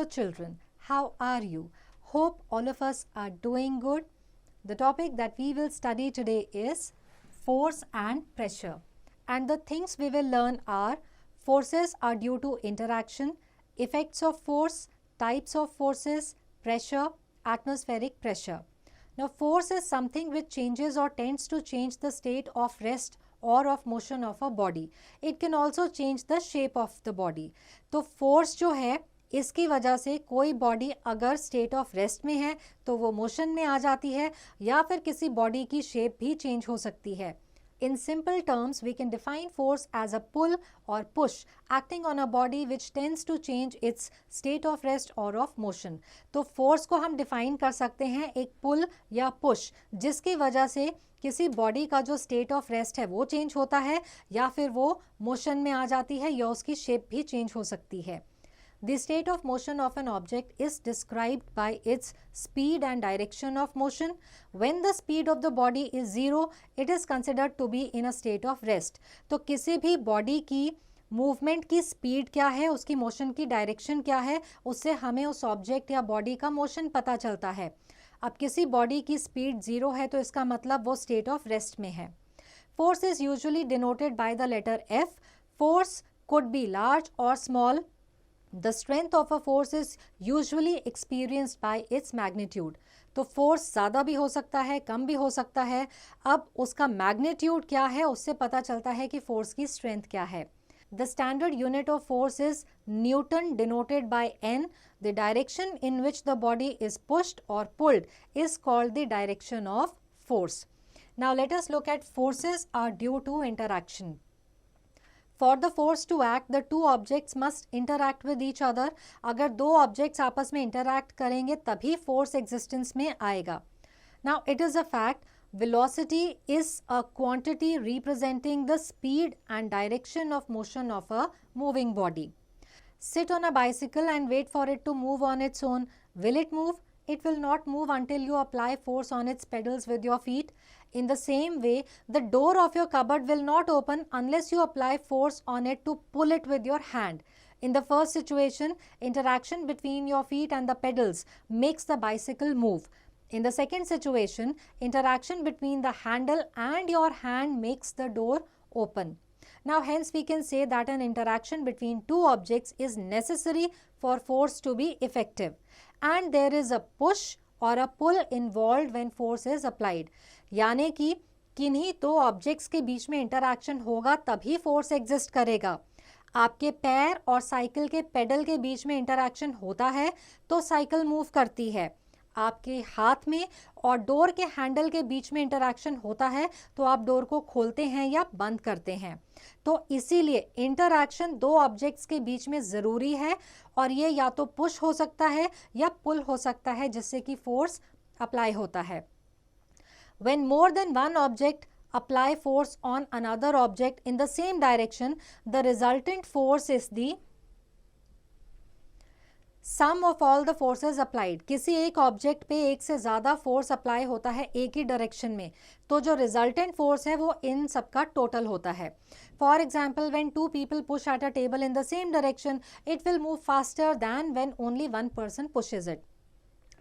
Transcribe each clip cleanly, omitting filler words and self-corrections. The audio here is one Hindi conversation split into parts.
children. How are you? Hope all of us are doing good. The topic that we will study today is force and pressure. And the things we will learn are forces are due to interaction, effects of force, types of forces, pressure, atmospheric pressure. Now, force is something which changes or tends to change the state of rest और of motion of a body. It can also change the shape of the body. तो फोर्स जो है इसकी वजह से कोई बॉडी अगर स्टेट ऑफ रेस्ट में है तो वो मोशन में आ जाती है या फिर किसी बॉडी की शेप भी चेंज हो सकती है. In simple terms, we can define force as a pull or push acting on a body which tends to change its state of rest or of motion. तो force को हम define कर सकते हैं एक pull या push जिसकी वजह से किसी बॉडी का जो स्टेट ऑफ रेस्ट है वो चेंज होता है या फिर वो मोशन में आ जाती है या उसकी शेप भी चेंज हो सकती है. The state of motion of an object is described by its speed and direction of motion. When the speed of the body is zero, it is considered to be in a state of rest. तो किसी भी बॉडी की मूवमेंट की स्पीड क्या है, उसकी मोशन की डायरेक्शन क्या है, उससे हमें उस ऑब्जेक्ट या बॉडी का मोशन पता चलता है. अब किसी बॉडी की स्पीड जीरो है तो इसका मतलब वो स्टेट ऑफ रेस्ट में है. Force is usually denoted by the letter F. Force could be large और small. The strength of a force is usually experienced by its magnitude. तो फोर्स ज़्यादा भी हो सकता है, कम भी हो सकता है. अब उसका मैग्नीट्यूड क्या है उससे पता चलता है कि फोर्स की स्ट्रेंथ क्या है. The standard unit of force is Newton denoted by N. The direction in which the body is pushed or pulled is called the direction of force. Now let us look at forces are due to interaction. For the force to act, the two objects must interact with each other. अगर दो objects आपस में interact करेंगे तभी force existence में आएगा. Now it is a fact, velocity is a quantity representing the speed and direction of motion of a moving body. Sit on a bicycle and wait for it to move on its own. Will it move? It will not move until you apply force on its pedals with your feet. In the same way, the door of your cupboard will not open unless you apply force on it to pull it with your hand. In the first situation, interaction between your feet and the pedals makes the bicycle move. In the second situation, interaction between the handle and your hand makes the door open. Now, hence we can say that an interaction between two objects is necessary for force to be effective. And there is a push or a pull involved when force is applied. यानी कि किन्हीं दो ऑब्जेक्ट्स के बीच में इंटरैक्शन होगा तभी फोर्स एग्जिस्ट करेगा. आपके पैर और साइकिल के पेडल के बीच में इंटरैक्शन होता है तो साइकिल मूव करती है. आपके हाथ में और डोर के हैंडल के बीच में इंटरैक्शन होता है तो आप डोर को खोलते हैं या बंद करते हैं. तो इसीलिए इंटरैक्शन दो ऑब्जेक्ट्स के बीच में ज़रूरी है और ये या तो पुश हो सकता है या पुल हो सकता है जिससे कि फोर्स अप्लाई होता है. When more than one object apply force on another object in the same direction, the resultant force is the sum of all the forces applied. किसी एक ऑब्जेक्ट पे एक से ज़्यादा फोर्स अप्लाई होता है एक ही डायरेक्शन में तो जो रिजल्टेंट फोर्स है वो इन सबका टोटल होता है. For example, when two people push at a table in the same direction, it will move faster than when only one person pushes it.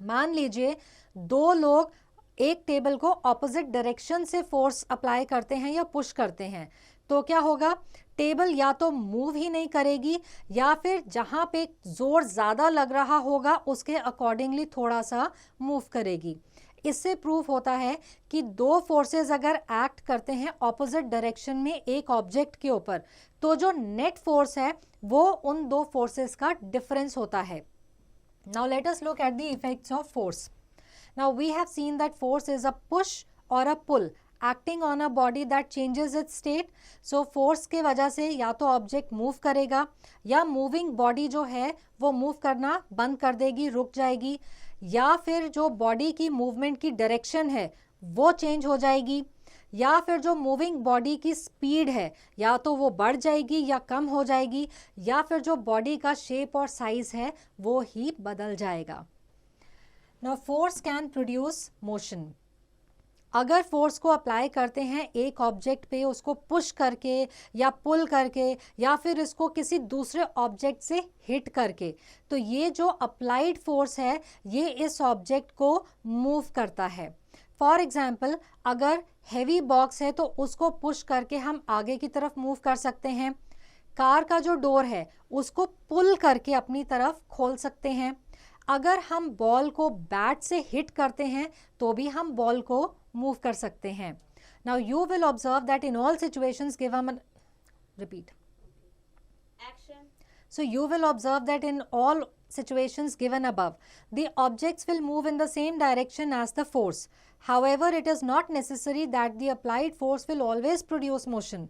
मान लीजिए दो लोग एक टेबल को ऑपोजिट डायरेक्शन से फोर्स अप्लाई करते हैं या पुश करते हैं तो क्या होगा, टेबल या तो मूव ही नहीं करेगी या फिर जहां पे जोर ज़्यादा लग रहा होगा उसके अकॉर्डिंगली थोड़ा सा मूव करेगी. इससे प्रूव होता है कि दो फोर्सेस अगर एक्ट करते हैं ऑपोजिट डायरेक्शन में एक ऑब्जेक्ट के ऊपर तो जो नेट फोर्स है वो उन दो फोर्सेस का डिफरेंस होता है. Now let us look at the effects of force. Now we have seen that force is a push or a pull acting on a body that changes its state. So force के वजह से या तो ऑब्जेक्ट मूव करेगा या मूविंग बॉडी जो है वो मूव करना बंद कर देगी, रुक जाएगी, या फिर जो बॉडी की मूवमेंट की डायरेक्शन है वो चेंज हो जाएगी, या फिर जो मूविंग बॉडी की स्पीड है या तो वो बढ़ जाएगी या कम हो जाएगी, या फिर जो बॉडी का शेप और साइज है वो ही बदल जाएगा. Now force can produce motion. अगर फोर्स को अप्लाई करते हैं एक ऑब्जेक्ट पे, उसको पुश करके या पुल करके या फिर इसको किसी दूसरे ऑब्जेक्ट से हिट करके, तो ये जो अप्लाइड फोर्स है ये इस ऑब्जेक्ट को मूव करता है। फॉर एग्जाम्पल, अगर हैवी बॉक्स है तो उसको पुश करके हम आगे की तरफ मूव कर सकते हैं। कार का जो डोर है उसको पुल करके अपनी तरफ खोल सकते हैं। अगर हम बॉल को बैट से हिट करते हैं तो भी हम बॉल को मूव कर सकते हैं। Now you will observe that in all situations given, repeat Action. So you will observe that in all situations given above, the objects will move in the same direction as the force. However, it is not necessary that the applied force will always produce motion.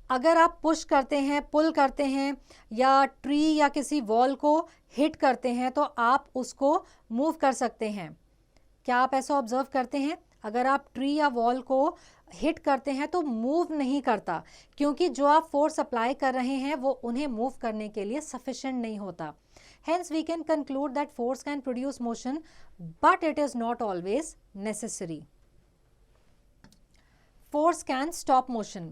अगर आप पुश करते हैं, पुल करते हैं या ट्री या किसी वॉल को हिट करते हैं तो आप उसको मूव कर सकते हैं। क्या आप ऐसा ऑब्जर्व करते हैं? अगर आप ट्री या वॉल को हिट करते हैं तो मूव नहीं करता, क्योंकि जो आप फोर्स अप्लाई कर रहे हैं वो उन्हें मूव करने के लिए सफिशिएंट नहीं होता। Hence we can conclude that force can produce motion, but it is not always necessary. Force can stop motion.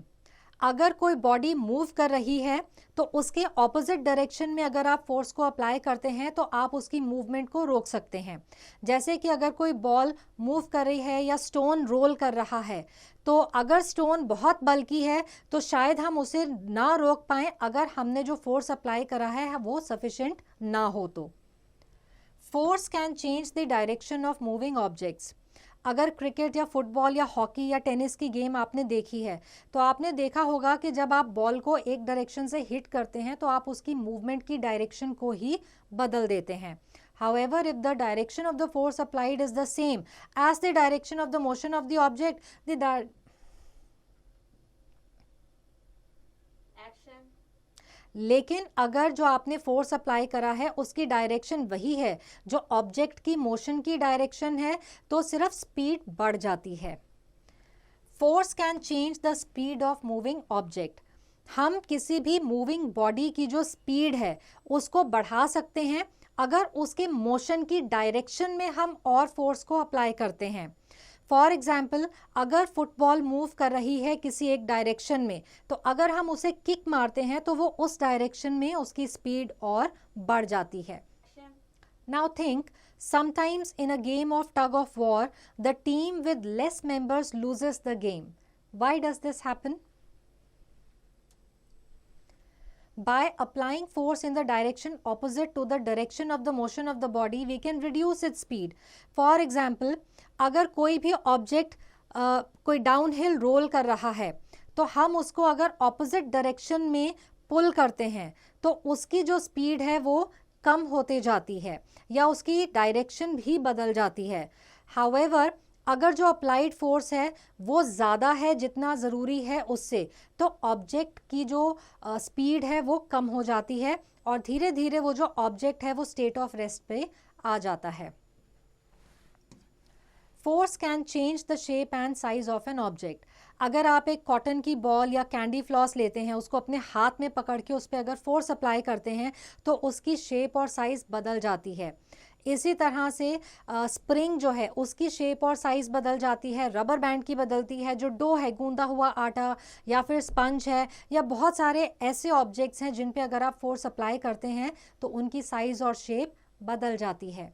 अगर कोई बॉडी मूव कर रही है तो उसके ऑपोजिट डायरेक्शन में अगर आप फोर्स को अप्लाई करते हैं तो आप उसकी मूवमेंट को रोक सकते हैं। जैसे कि अगर कोई बॉल मूव कर रही है या स्टोन रोल कर रहा है, तो अगर स्टोन बहुत बल्की है तो शायद हम उसे ना रोक पाएं अगर हमने जो फोर्स अप्लाई करा है वो सफिशिएंट ना हो तो। Force can change the direction of moving objects. अगर क्रिकेट या फुटबॉल या हॉकी या टेनिस की गेम आपने देखी है तो आपने देखा होगा कि जब आप बॉल को एक डायरेक्शन से हिट करते हैं तो आप उसकी मूवमेंट की डायरेक्शन को ही बदल देते हैं। However, if the direction of the force applied is the same as the direction of the motion of the object, Action. लेकिन अगर जो आपने फोर्स अप्लाई करा है उसकी डायरेक्शन वही है जो ऑब्जेक्ट की मोशन की डायरेक्शन है, तो सिर्फ स्पीड बढ़ जाती है। Force can change the speed of moving object. हम किसी भी मूविंग बॉडी की जो स्पीड है उसको बढ़ा सकते हैं अगर उसके मोशन की डायरेक्शन में हम और फोर्स को अप्लाई करते हैं। फॉर एग्जाम्पल, अगर फुटबॉल मूव कर रही है किसी एक डायरेक्शन में, तो अगर हम उसे किक मारते हैं तो वो उस डायरेक्शन में उसकी स्पीड और बढ़ जाती है। Now think, sometimes in a game of tug of war the team with less members loses the game. Why does this happen? By applying force in the direction opposite to the direction of the motion of the body, we can reduce its speed. For example, अगर कोई भी ऑब्जेक्ट कोई डाउनहिल रोल कर रहा है तो हम उसको अगर ऑपोजिट डायरेक्शन में पुल करते हैं तो उसकी जो स्पीड है वो कम होते जाती है या उसकी डायरेक्शन भी बदल जाती है। However, अगर जो अप्लाइड फोर्स है वो ज़्यादा है जितना ज़रूरी है उससे, तो ऑब्जेक्ट की जो स्पीड है वो कम हो जाती है और धीरे धीरे वो जो ऑब्जेक्ट है वो स्टेट ऑफ रेस्ट पे आ जाता है। Force can change the shape and size of an object. अगर आप एक कॉटन की बॉल या कैंडी फ्लॉस लेते हैं, उसको अपने हाथ में पकड़ के उस पर अगर फोर्स अप्लाई करते हैं तो उसकी शेप और साइज बदल जाती है। इसी तरह से स्प्रिंग जो है उसकी शेप और साइज बदल जाती है, रबर बैंड की बदलती है, जो डो है गूंदा हुआ आटा या फिर स्पंज है या बहुत सारे ऐसे ऑब्जेक्ट्स हैं जिन पे अगर आप फोर्स अप्लाई करते हैं तो उनकी साइज और शेप बदल जाती है।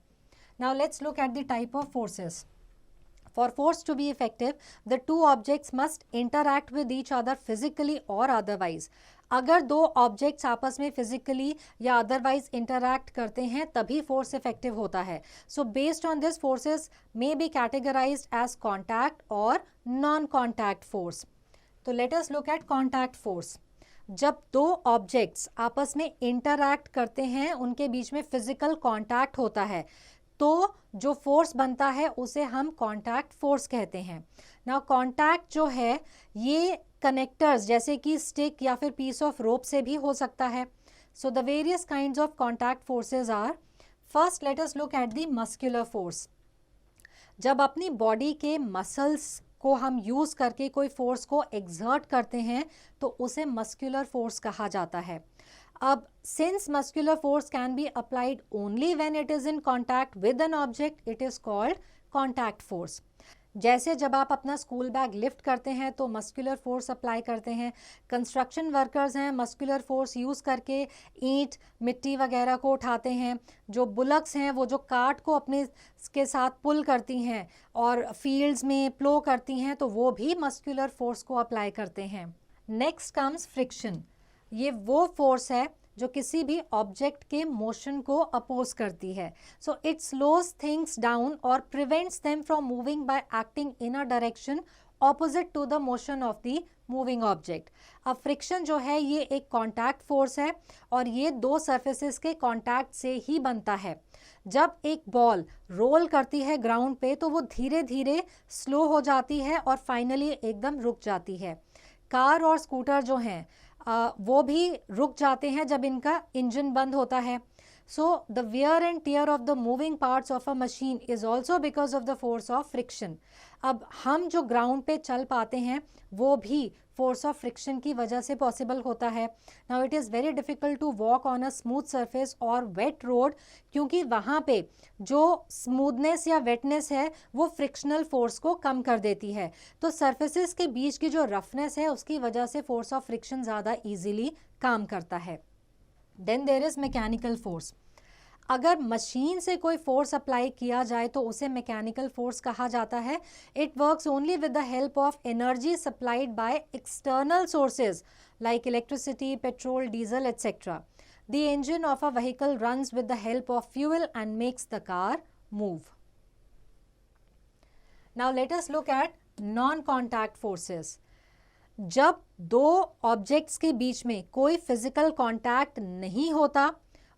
Now let's look at the type of forces. For force to be effective, the two objects must interact with each other physically or otherwise. अगर दो ऑब्जेक्ट्स आपस में फिजिकली या अदरवाइज इंटरैक्ट करते हैं तभी फोर्स इफेक्टिव होता है। So based on this, forces may be categorised as contact और नॉन कॉन्टैक्ट फोर्स। तो let us look at contact force. जब दो ऑब्जेक्ट्स आपस में इंटरैक्ट करते हैं, उनके बीच में फिजिकल कॉन्टैक्ट होता है, तो जो फोर्स बनता है उसे हम कॉन्टैक्ट फोर्स कहते हैं। नाउ कॉन्टैक्ट जो है ये कनेक्टर्स जैसे कि स्टिक या फिर पीस ऑफ रोप से भी हो सकता है। So the various kinds of contact forces are, first let us look at the muscular force. जब अपनी बॉडी के मसल्स को हम यूज करके कोई फोर्स को एक्सर्ट करते हैं तो उसे मस्कुलर फोर्स कहा जाता है। अब since muscular force can be applied only when it is in contact with an object, it is called contact force. जैसे जब आप अपना स्कूल बैग लिफ्ट करते हैं तो मस्कुलर फोर्स अप्लाई करते हैं, कंस्ट्रक्शन वर्कर्स हैं मस्कुलर फोर्स यूज़ करके ईंट मिट्टी वगैरह को उठाते हैं, जो बुलक्स हैं वो जो कार्ट को अपने के साथ पुल करती हैं और फील्ड्स में प्लो करती हैं तो वो भी मस्कुलर फोर्स को अप्लाई करते हैं। Next comes friction. ये वो फोर्स है जो किसी भी ऑब्जेक्ट के मोशन को अपोज करती है। So it slows things down और prevents them from moving by acting in a direction opposite to the motion of the moving object. अब फ्रिक्शन जो है ये एक कॉन्टैक्ट फोर्स है और ये दो सरफेसेस के कॉन्टैक्ट से ही बनता है। जब एक बॉल रोल करती है ग्राउंड पे तो वो धीरे धीरे स्लो हो जाती है और फाइनली एकदम रुक जाती है। कार और स्कूटर जो हैं वो भी रुक जाते हैं जब इनका इंजन बंद होता है। So the wear and tear of the moving parts of a machine is also because of the force of friction. अब हम जो ग्राउंड पे चल पाते हैं वो भी फोर्स ऑफ फ्रिक्शन की वजह से पॉसिबल होता है। Now it is very difficult to walk on a smooth surface और वेट रोड, क्योंकि वहाँ पे जो स्मूथनेस या वेटनेस है वो फ्रिक्शनल फोर्स को कम कर देती है। तो सरफेसेस के बीच की जो रफनेस है उसकी वजह से फोर्स ऑफ फ्रिक्शन ज़्यादा ईजिली काम करता है। Then there is mechanical force. अगर मशीन से कोई फोर्स अप्लाई किया जाए तो उसे मैकेनिकल फोर्स कहा जाता है। It works only with the help of energy supplied by external sources like electricity, petrol, diesel etcetera. The engine of a vehicle runs with the help of fuel and makes the car move. Now let us look eight non contact forces. जब दो ऑब्जेक्ट्स के बीच में कोई फिजिकल कॉन्टैक्ट नहीं होता,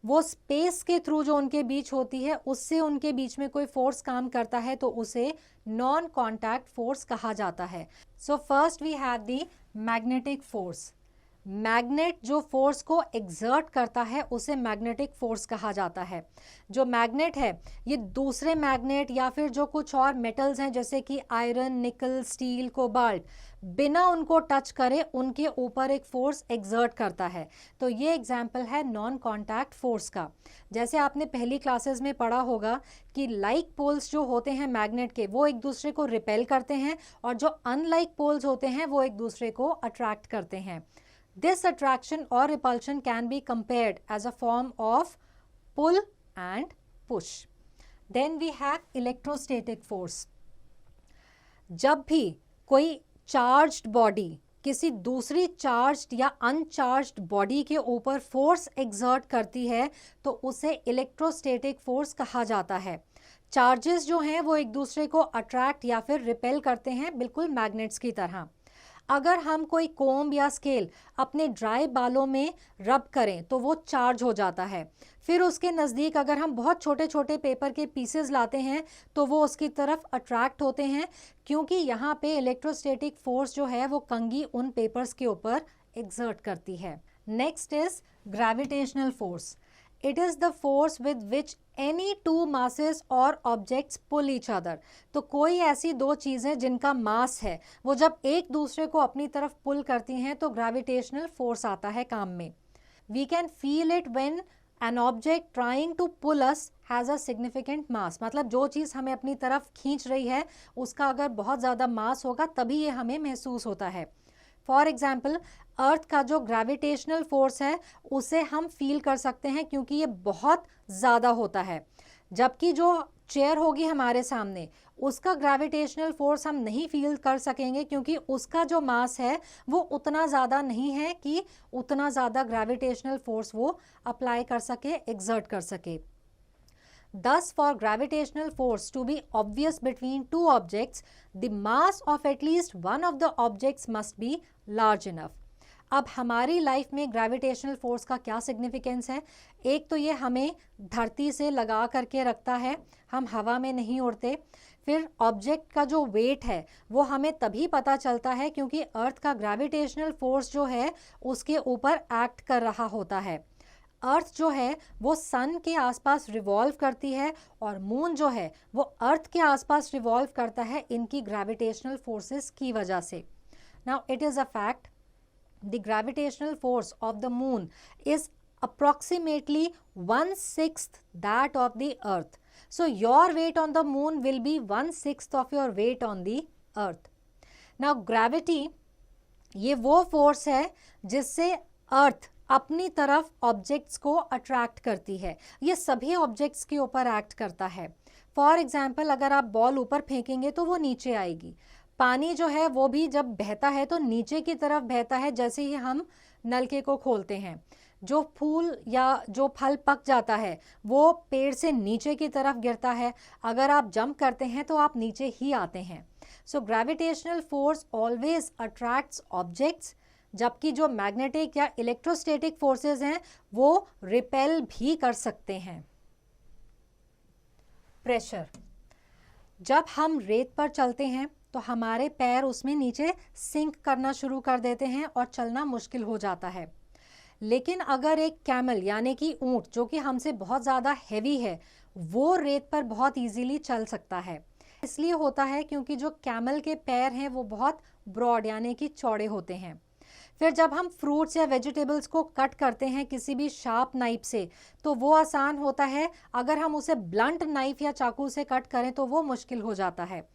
वो स्पेस के थ्रू जो उनके बीच होती है उससे उनके बीच में कोई फोर्स काम करता है तो उसे नॉन कॉन्टैक्ट फोर्स कहा जाता है। So first we have the magnetic force. Magnet जो फोर्स को एक्सर्ट करता है उसे मैग्नेटिक फोर्स कहा जाता है। जो मैग्नेट है ये दूसरे मैग्नेट या फिर जो कुछ और मेटल्स हैं जैसे कि आयरन, निकल, स्टील, कोबाल्ट, बिना उनको टच करे उनके ऊपर एक फोर्स एक्सर्ट करता है। तो ये एग्जाम्पल है नॉन कॉन्टैक्ट फोर्स का। जैसे आपने पहली क्लासेस में पढ़ा होगा कि लाइक पोल्स जो होते हैं मैग्नेट के वो एक दूसरे को रिपेल करते हैं और जो अनलाइक पोल्स होते हैं वो एक दूसरे को अट्रैक्ट करते हैं। This attraction or repulsion can be compared as a form of pull and push. Then we have electrostatic force. जब भी कोई चार्ज्ड बॉडी किसी दूसरी चार्ज्ड या अनचार्ज्ड बॉडी के ऊपर फोर्स एक्सर्ट करती है तो उसे इलेक्ट्रोस्टैटिक फोर्स कहा जाता है। चार्जेस जो हैं वो एक दूसरे को अट्रैक्ट या फिर रिपेल करते हैं, बिल्कुल मैग्नेट्स की तरह। अगर हम कोई कोम्ब या स्केल अपने ड्राई बालों में रब करें तो वो चार्ज हो जाता है। फिर उसके नज़दीक अगर हम बहुत छोटे छोटे पेपर के पीसेस लाते हैं तो वो उसकी तरफ अट्रैक्ट होते हैं, क्योंकि यहाँ पे इलेक्ट्रोस्टैटिक फोर्स जो है वो कंघी उन पेपर्स के ऊपर एक्सर्ट करती है। Next is gravitational force. It is the force with which any two masses or objects pull each other. तो कोई ऐसी दो चीज़ें जिनका मास है वो जब एक दूसरे को अपनी तरफ पुल करती हैं तो ग्रेविटेशनल फोर्स आता है काम में। We can feel it when an object trying to pull us has a significant mass. मतलब जो चीज़ हमें अपनी तरफ खींच रही है उसका अगर बहुत ज़्यादा मास होगा तभी ये हमें महसूस होता है। फॉर एग्जाम्पल अर्थ का जो ग्रेविटेशनल फोर्स है उसे हम फील कर सकते हैं क्योंकि ये बहुत ज़्यादा होता है, जबकि जो चेयर होगी हमारे सामने उसका ग्रेविटेशनल फोर्स हम नहीं फील कर सकेंगे क्योंकि उसका जो मास है वो उतना ज़्यादा नहीं है कि उतना ज़्यादा ग्रेविटेशनल फोर्स वो अप्लाई कर सके, एक्सर्ट कर सके। Thus, for gravitational force to be obvious between two objects, the mass of at least one of the objects must be large enough. अब हमारी लाइफ में ग्रेविटेशनल फोर्स का क्या सिग्निफिकेंस है? एक तो ये हमें धरती से लगा करके रखता है, हम हवा में नहीं उड़ते। फिर ऑब्जेक्ट का जो वेट है वो हमें तभी पता चलता है क्योंकि अर्थ का ग्रेविटेशनल फोर्स जो है उसके ऊपर एक्ट कर रहा होता है। अर्थ जो है वो सन के आसपास रिवॉल्व करती है और मून जो है वो अर्थ के आसपास रिवॉल्व करता है इनकी ग्रेविटेशनल फोर्सेस की वजह से। Now it is a fact, the gravitational force of the moon is approximately 1/6 that of the earth. So your weight on the moon will be 1/6 of your weight on the earth. Now gravity ये वो फोर्स है जिससे अर्थ अपनी तरफ ऑब्जेक्ट्स को अट्रैक्ट करती है. ये सभी ऑब्जेक्ट्स के ऊपर एक्ट करता है. फॉर एग्जाम्पल अगर आप बॉल ऊपर फेंकेंगे तो वो नीचे आएगी. पानी जो है वो भी जब बहता है तो नीचे की तरफ बहता है जैसे ही हम नलके को खोलते हैं. जो फूल या जो फल पक जाता है वो पेड़ से नीचे की तरफ गिरता है. अगर आप जंप करते हैं तो आप नीचे ही आते हैं. So gravitational force always attracts objects, जबकि जो मैग्नेटिक या इलेक्ट्रोस्टैटिक फोर्सेस हैं वो रिपेल भी कर सकते हैं. प्रेशर. जब हम रेत पर चलते हैं तो हमारे पैर उसमें नीचे सिंक करना शुरू कर देते हैं और चलना मुश्किल हो जाता है. लेकिन अगर एक कैमल यानी कि ऊंट जो कि हमसे बहुत ज़्यादा हैवी है वो रेत पर बहुत इजीली चल सकता है. इसलिए होता है क्योंकि जो कैमल के पैर हैं वो बहुत ब्रॉड यानी कि चौड़े होते हैं. फिर जब हम फ्रूट्स या वेजिटेबल्स को कट करते हैं किसी भी शार्प नाइफ से तो वो आसान होता है. अगर हम उसे ब्लंट नाइफ या चाकू से कट करें तो वो मुश्किल हो जाता है.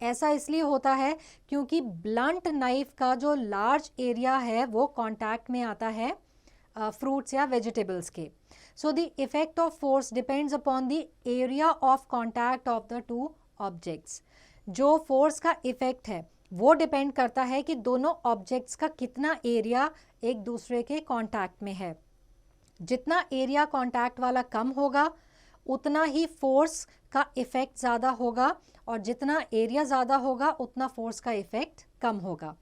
ऐसा इसलिए होता है क्योंकि ब्लंट नाइफ का जो लार्ज एरिया है वो कांटेक्ट में आता है फ्रूट्स या वेजिटेबल्स के. So the effect of force depends upon the area of contact of the two objects. जो फोर्स का इफेक्ट है वो डिपेंड करता है कि दोनों ऑब्जेक्ट्स का कितना एरिया एक दूसरे के कांटेक्ट में है. जितना एरिया कांटेक्ट वाला कम होगा उतना ही फोर्स का इफेक्ट ज़्यादा होगा और जितना एरिया ज़्यादा होगा उतना फोर्स का इफेक्ट कम होगा.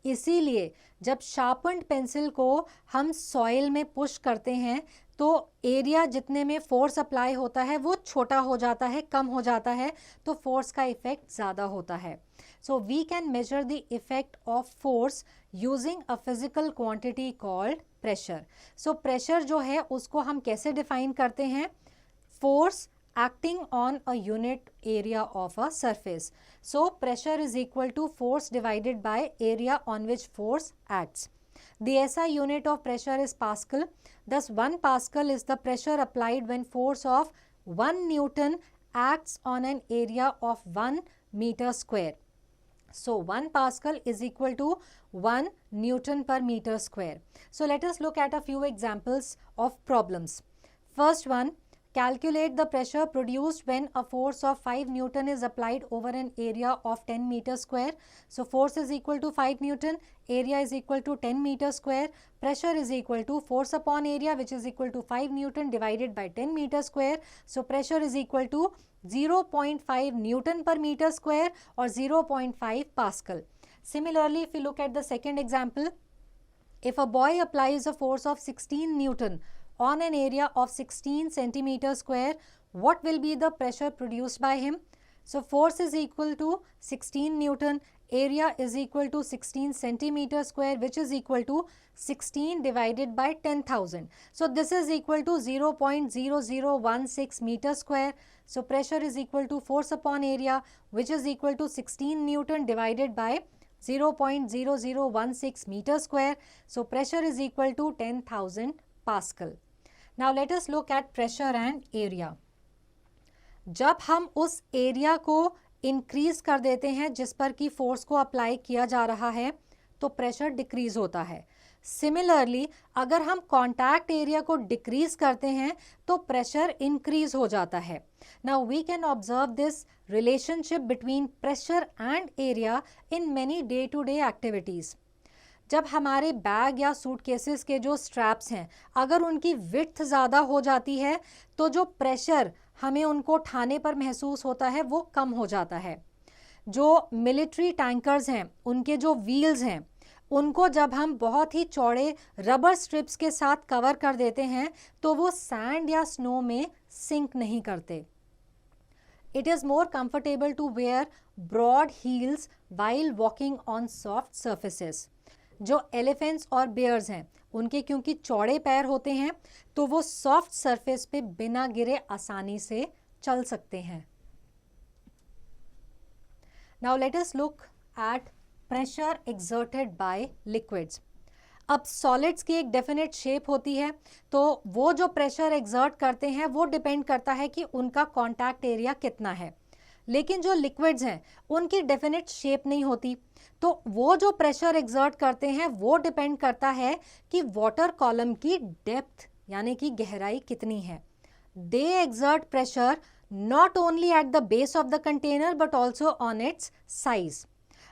इसीलिए जब शार्पन्ड पेंसिल को हम सॉइल में पुश करते हैं तो एरिया जितने में फोर्स अप्लाई होता है वो छोटा हो जाता है, कम हो जाता है, तो फोर्स का इफेक्ट ज़्यादा होता है. So we can measure the effect of force using a physical quantity called pressure. So pressure जो है उसको हम कैसे डिफाइन करते हैं? Force acting on a unit area of a surface. So pressure is equal to force divided by area on which force acts. The SI unit of pressure is Pascal. Thus 1 Pascal is the pressure applied when force of 1 Newton acts on an area of 1 meter square. So 1 Pascal is equal to 1 Newton per meter square. So let us look at a few examples of problems. First one, calculate the pressure produced when a force of 5 Newton is applied over an area of 10 meter square. So force is equal to 5 Newton, area is equal to 10 meter square, pressure is equal to force upon area which is equal to 5 Newton divided by 10 meter square. So pressure is equal to 0.5 Newton per meter square or 0.5 Pascal. Similarly, if you look at the second example, if a boy applies a force of 16 Newton on an area of 16 centimeter square, what will be the pressure produced by him? So force is equal to 16 Newton, area is equal to 16 centimeter square which is equal to 16 divided by 10,000. So this is equal to 0.0016 meter square. So pressure is equal to force upon area which is equal to 16 Newton divided by 0.0016 meter square. So pressure is equal to 10,000 Pascal. Now let us look at pressure and area. जब हम उस एरिया को इंक्रीज कर देते हैं जिस पर कि फोर्स को अप्लाई किया जा रहा है तो प्रेशर डिक्रीज होता है. सिमिलरली अगर हम कॉन्टैक्ट एरिया को डिक्रीज करते हैं तो प्रेशर इंक्रीज हो जाता है. Now we can observe this relationship between pressure and area in many day to day activities. जब हमारे बैग या सूटकेसेस के जो स्ट्रैप्स हैं अगर उनकी विड्थ ज़्यादा हो जाती है तो जो प्रेशर हमें उनको उठाने पर महसूस होता है वो कम हो जाता है. जो मिलिट्री टैंकर्स हैं उनके जो व्हील्स हैं उनको जब हम बहुत ही चौड़े रबर स्ट्रिप्स के साथ कवर कर देते हैं तो वो सैंड या स्नो में सिंक नहीं करते. It is more comfortable to wear broad heels while walking on soft surfaces. जो एलिफेंट्स और बेयर्स हैं उनके क्योंकि चौड़े पैर होते हैं तो वो सॉफ्ट सरफेस पे बिना गिरे आसानी से चल सकते हैं. Now let us look at pressure exerted by liquids. अब सॉलिड्स की एक डेफिनेट शेप होती है, तो वो जो प्रेशर एक्सर्ट करते हैं वो डिपेंड करता है कि उनका कॉन्टैक्ट एरिया कितना है। लेकिन जो लिक्विड्स हैं उनकी डेफिनेट शेप नहीं होती, तो वो जो प्रेशर एक्सर्ट करते हैं वो डिपेंड करता है कि वाटर कॉलम की डेप्थ यानी कि गहराई कितनी है। They exert pressure not only at the base of the container but also on its size.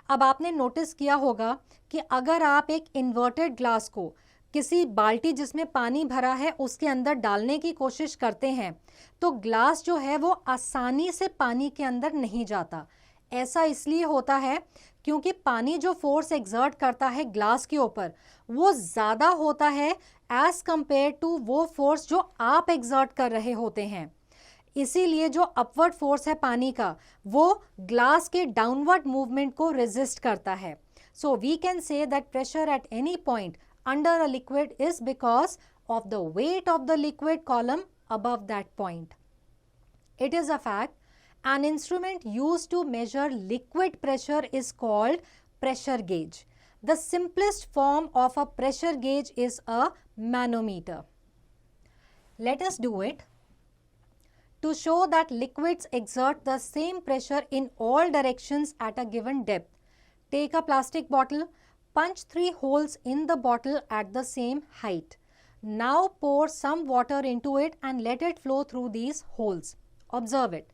अब आपने नोटिस किया होगा कि अगर आप एक इन्वर्टेड ग्लास को किसी बाल्टी जिसमें पानी भरा है उसके अंदर डालने की कोशिश करते हैं तो ग्लास जो है वो आसानी से पानी के अंदर नहीं जाता। ऐसा इसलिए होता है क्योंकि पानी जो फोर्स एक्सर्ट करता है ग्लास के ऊपर वो ज़्यादा होता है एज कंपेयर टू वो फोर्स जो आप एक्सर्ट कर रहे होते हैं। इसीलिए जो अपवर्ड फोर्स है पानी का वो ग्लास के डाउनवर्ड मूवमेंट को रेजिस्ट करता है। So we can say that pressure at any point under a liquid is because of the weight of the liquid column above that point. It is a fact. An instrument used to measure liquid pressure is called pressure gauge. The simplest form of a pressure gauge is a manometer. Let us do it. To show that liquids exert the same pressure in all directions at a given depth, take a plastic bottle, punch 3 holes in the bottle at the same height. Now pour some water into it and let it flow through these holes. Observe it.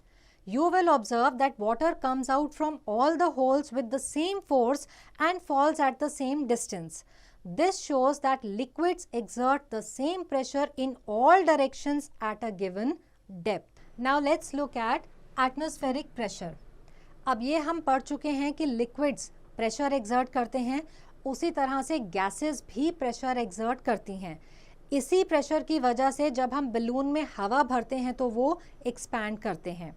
You will observe that water comes out from all the holes with the same force and falls at the same distance. This shows that liquids exert the same pressure in all directions at a given depth. Now let's look at atmospheric pressure. अब ये हम पढ़ चुके हैं कि liquids pressure exert करते हैं, उसी तरह से gases भी pressure exert करती हैं। इसी प्रेशर की वजह से जब हम बलून में हवा भरते हैं तो वो एक्सपैंड करते हैं।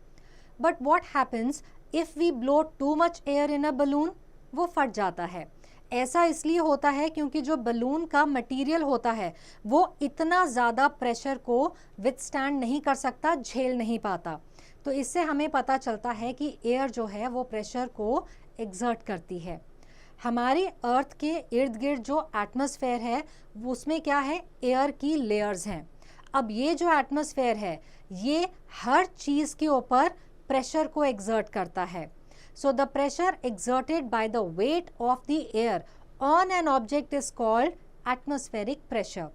But what happens if we blow too much air in a balloon? वो फट जाता है। ऐसा इसलिए होता है क्योंकि जो बलून का मटेरियल होता है वो इतना ज़्यादा प्रेशर को विथस्टैंड नहीं कर सकता, झेल नहीं पाता। तो इससे हमें पता चलता है कि एयर जो है वो प्रेशर को एक्सर्ट करती है। हमारी अर्थ के इर्द गिर्द जो एटमॉस्फेयर है उसमें क्या है, एयर की लेयर्स हैं। अब ये जो एटमॉस्फेयर है ये हर चीज़ के ऊपर प्रेशर को एक्सर्ट करता है। So the pressure exerted by the weight of the air on an object is called atmospheric pressure.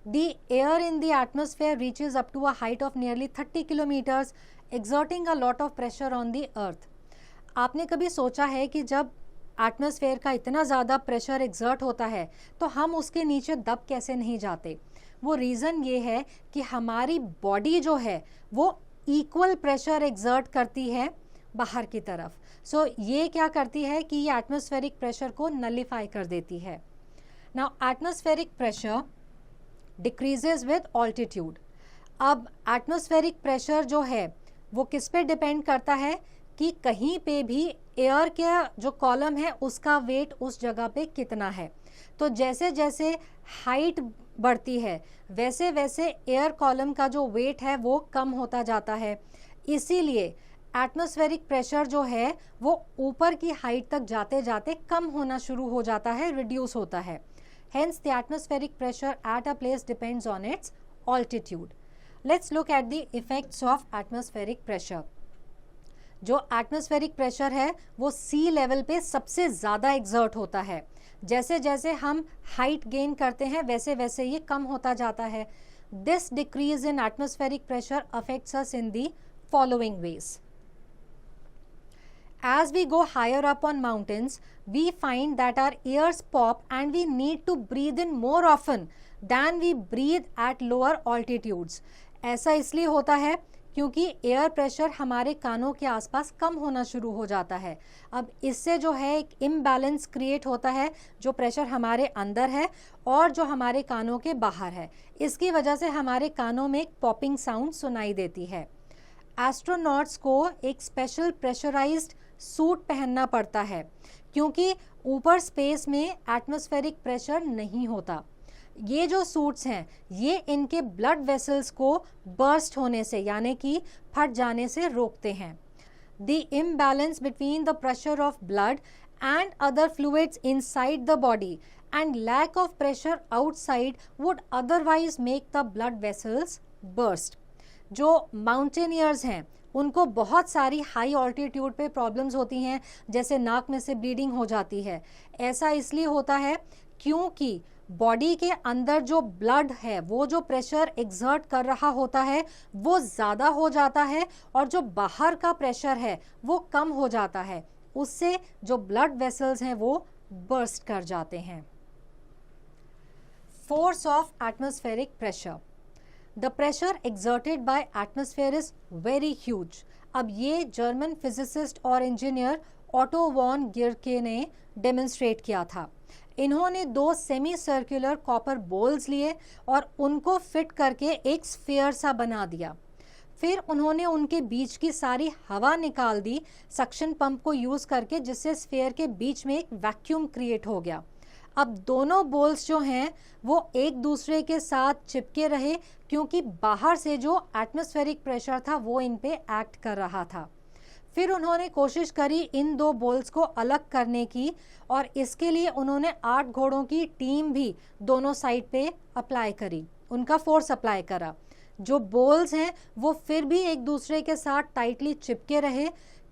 The air in the atmosphere reaches up to a height of nearly 30 kilometres exerting a lot of pressure on the earth. आपने कभी सोचा है कि जब एटमॉस्फेयर का इतना ज़्यादा प्रेशर एक्सर्ट होता है तो हम उसके नीचे दब कैसे नहीं जाते? वो रीज़न ये है कि हमारी बॉडी जो है वो इक्वल प्रेशर एक्सर्ट करती है बाहर की तरफ। सो ये क्या करती है कि ये एटमॉस्फेरिक प्रेशर को नलिफाई कर देती है। Now atmospheric pressure decreases with altitude. अब एटमॉस्फेरिक प्रेशर जो है वो किस पे डिपेंड करता है कि कहीं पे भी एयर का जो कॉलम है उसका वेट उस जगह पे कितना है। तो जैसे जैसे हाइट बढ़ती है वैसे वैसे एयर कॉलम का जो वेट है वो कम होता जाता है। इसीलिए एटमॉस्फेरिक प्रेशर जो है वो ऊपर की हाइट तक जाते जाते कम होना शुरू हो जाता है, रिड्यूस होता है। Hence the atmospheric pressure at a place depends on it's altitude. Let's look at the effects of atmospheric pressure. जो एटमॉस्फेरिक प्रेशर है वो सी लेवल पे सबसे ज़्यादा एक्सर्ट होता है। जैसे जैसे हम हाइट गेन करते हैं वैसे वैसे ये कम होता जाता है। This decrease in atmospheric pressure affects us in the following veg. As we go higher up on mountains, we find that our ears pop and we need to breathe in more often than we breathe at lower altitudes. ऐसा इसलिए होता है क्योंकि एयर प्रेशर हमारे कानों के आसपास कम होना शुरू हो जाता है। अब इससे जो है एक इम्बैलेंस क्रिएट होता है, जो प्रेशर हमारे अंदर है और जो हमारे कानों के बाहर है। इसकी वजह से हमारे कानों में एक पॉपिंग साउंड सुनाई देती है। एस्ट्रोनॉट्स को एक स्पेशल प्रेशराइज्ड सूट पहनना पड़ता है क्योंकि ऊपर स्पेस में एटमॉस्फेरिक प्रेशर नहीं होता। ये जो सूट्स हैं ये इनके ब्लड वेसल्स को बर्स्ट होने से यानी कि फट जाने से रोकते हैं। The imbalance between the pressure of blood and other fluids inside the body and lack of pressure outside would otherwise make the blood vessels burst. जो माउंटेनियर्स हैं उनको बहुत सारी हाई ऑल्टीट्यूड पे प्रॉब्लम्स होती हैं, जैसे नाक में से ब्लीडिंग हो जाती है। ऐसा इसलिए होता है क्योंकि बॉडी के अंदर जो ब्लड है वो जो प्रेशर एग्जर्ट कर रहा होता है वो ज़्यादा हो जाता है और जो बाहर का प्रेशर है वो कम हो जाता है, उससे जो ब्लड वेसल्स हैं वो बर्स्ट कर जाते हैं। Force of atmospheric pressure. The pressure exerted bye atmosphere is very huge. अब ये जर्मन फिजिसिस्ट और इंजीनियर ऑटो वॉन गियरके ने डेमोन्स्ट्रेट किया था। इन्होंने 2 सेमी सर्कुलर कॉपर बोल्स लिए और उनको फिट करके एक स्फीयर सा बना दिया। फिर उन्होंने उनके बीच की सारी हवा निकाल दी सक्शन पंप को यूज़ करके, जिससे स्फीयर के बीच में एक वैक्यूम क्रिएट हो गया। अब दोनों बोल्स जो हैं वो एक दूसरे के साथ चिपके रहे क्योंकि बाहर से जो एटमॉस्फेरिक प्रेशर था वो इन पे एक्ट कर रहा था। फिर उन्होंने कोशिश करी इन 2 बोल्स को अलग करने की और इसके लिए उन्होंने 8 घोड़ों की टीम भी दोनों साइड पे अप्लाई करी, उनका फोर्स अप्लाई करा। जो बोल्स हैं वो फिर भी एक दूसरे के साथ टाइटली चिपके रहे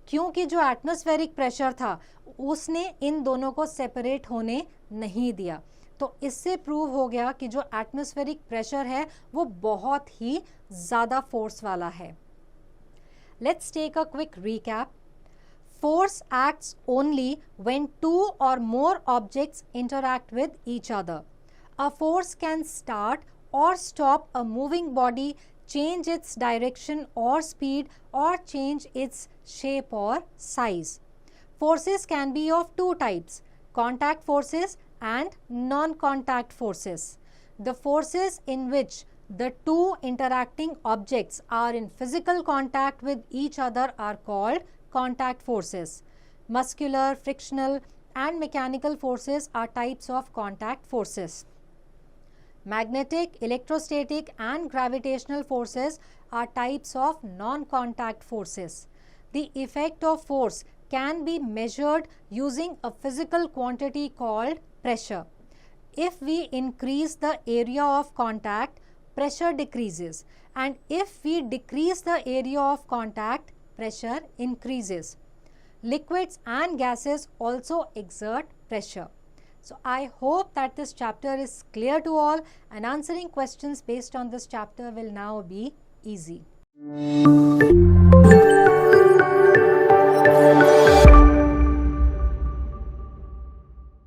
क्योंकि जो एटमॉस्फेरिक प्रेशर था उसने इन दोनों को सेपरेट होने नहीं दिया। तो इससे प्रूव हो गया कि जो एटमॉस्फेरिक प्रेशर है वो बहुत ही ज़्यादा फोर्स वाला है। Let's take a quick recap. Force acts only when 2 or more objects interact with each other. A force can start or stop a moving body, change its direction or speed, or change its shape or size. Forces can be of 2 types: contact forces and non-contact forces. The forces in which the 2 interacting objects are in physical contact with each other are called contact forces. Muscular, frictional, and mechanical forces are types of contact forces. Magnetic, electrostatic, and gravitational forces are types of non-contact forces. The effect of force can be measured using a physical quantity called pressure. If we increase the area of contact, pressure decreases, and if we decrease the area of contact, pressure increases. Liquids and gases also exert pressure. So I hope that this chapter is clear to all, and answering questions based on this chapter will now be easy.